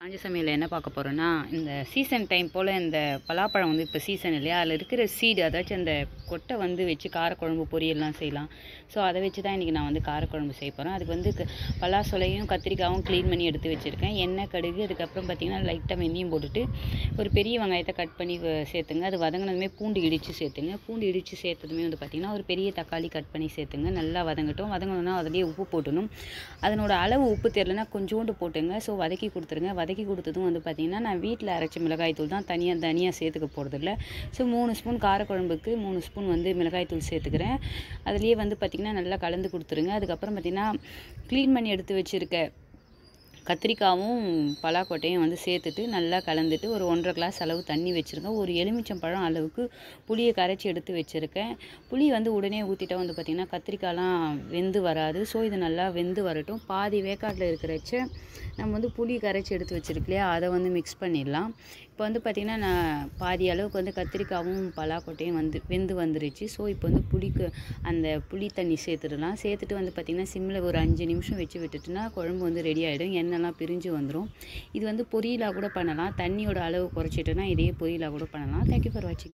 காஞ்ச சமையல்ல என்ன பார்க்க போறோம்னா, இந்த சீசன் டைம் போல இந்த பலாப்பழம் வந்து இப்ப சீசன் இல்லையா? அதில இருக்கிற சீடு அதாச்சும் அந்த கொட்டை வந்து வச்சு காரக்குழம்பு, பொரியல்லாம் செய்யலாம். ஸோ அத வச்சு தான் இன்னைக்கு நான் வந்து காரக்குழம்பு செய்ய போறேன். அதுக்கு வந்து பலாசொலையும், கத்திரிக்காவும் க்ளீன் பண்ணி எடுத்து வச்சிருக்கேன். எண்ணெய், கடுகு அதுக்கப்புறம் பார்த்தீங்கன்னா, லைட்டா வெந்தயம் போட்டுட்டு, ஒரு பெரிய வெங்காயத்த கட் பண்ணி சேர்த்துங்க. அது வதங்குனதுமே பூண்டு இடிச்சு சேர்த்துங்க. பூண்டு இடிச்சு சேர்த்ததுமே வந்து பார்த்தீங்கன்னா, ஒரு பெரிய தக்காளி கட் பண்ணி சேர்த்துங்க. நல்லா வதங்கட்டும். வதங்கணும்னா அதிலேயே உப்பு போட்டுடணும். அதனோட அளவு உப்பு தெரியலனா கொஞ்சோண்டு போட்டுங்க. ஸோ வதக்கி குடுத்துருங்க. வதக்கி குடுத்ததும் வந்து பார்த்தீங்கன்னா, நான் வீட்ல அரைச்ச மிளகாய் தூள் தான் தனியா சேர்த்துக்க போறதில்ல. ஸோ 3 ஸ்பூன் காரக்குழம்புக்கு 3 ஸ்பூன் வந்து மிளகாய் தூள் சேர்த்துக்கிறேன். அதிலேயே வந்து பார்த்தீங்கன்னா, நல்லா கலந்து குடுத்துருங்க. அதுக்கப்புறம் பார்த்தீங்கன்னா, க்ளீன் பண்ணி எடுத்து வச்சிருக்க கத்திரிக்காவும், பலாக்கொட்டையும் வந்து சேர்த்துட்டு நல்லா கலந்துட்டு ஒரு 1 1/2 கிளாஸ் அளவு தண்ணி வச்சுருங்க. ஒரு எலுமிச்சம்பழம் அளவுக்கு புளிய கரைச்சி எடுத்து வச்சிருக்கேன். புளி வந்து உடனே ஊத்திட்டா வந்து பார்த்தீங்கன்னா, கத்திரிக்காய்லாம் வெந்து வராது. ஸோ இது நல்லா வெந்து வரட்டும். பாதி வேக்காட்ல இருக்கிறச்ச நம்ம வந்து புளி கரைச்சி எடுத்து வச்சிருக்கு இல்லையா? அத வந்து மிக்ஸ் பண்ணிடலாம். இப்போ வந்து பார்த்தீங்கன்னா, நான் பாதி அளவுக்கு வந்து கத்திரிக்காவும், பலாக்கொட்டையும் வந்து வெந்து வந்துருச்சு. ஸோ இப்போ வந்து அந்த புளி தண்ணி சேர்த்துடலாம். சேர்த்துட்டு வந்து பார்த்தீங்கன்னா, சிம்ல ஒரு 5 நிமிஷம் வச்சு விட்டுட்டுனா, குழம்பு வந்து ரெடி ஆயிடும். எண்ணெய்லாம் பிரிஞ்சு வந்துரும். இது வந்து பொரியலா கூட பண்ணலாம். தண்ணியோட அளவு குறைச்சிட்டோன்னா, இதையே பொரியலா கூட பண்ணலாம். தேங்க் யூ ஃபார் வாட்சிங்.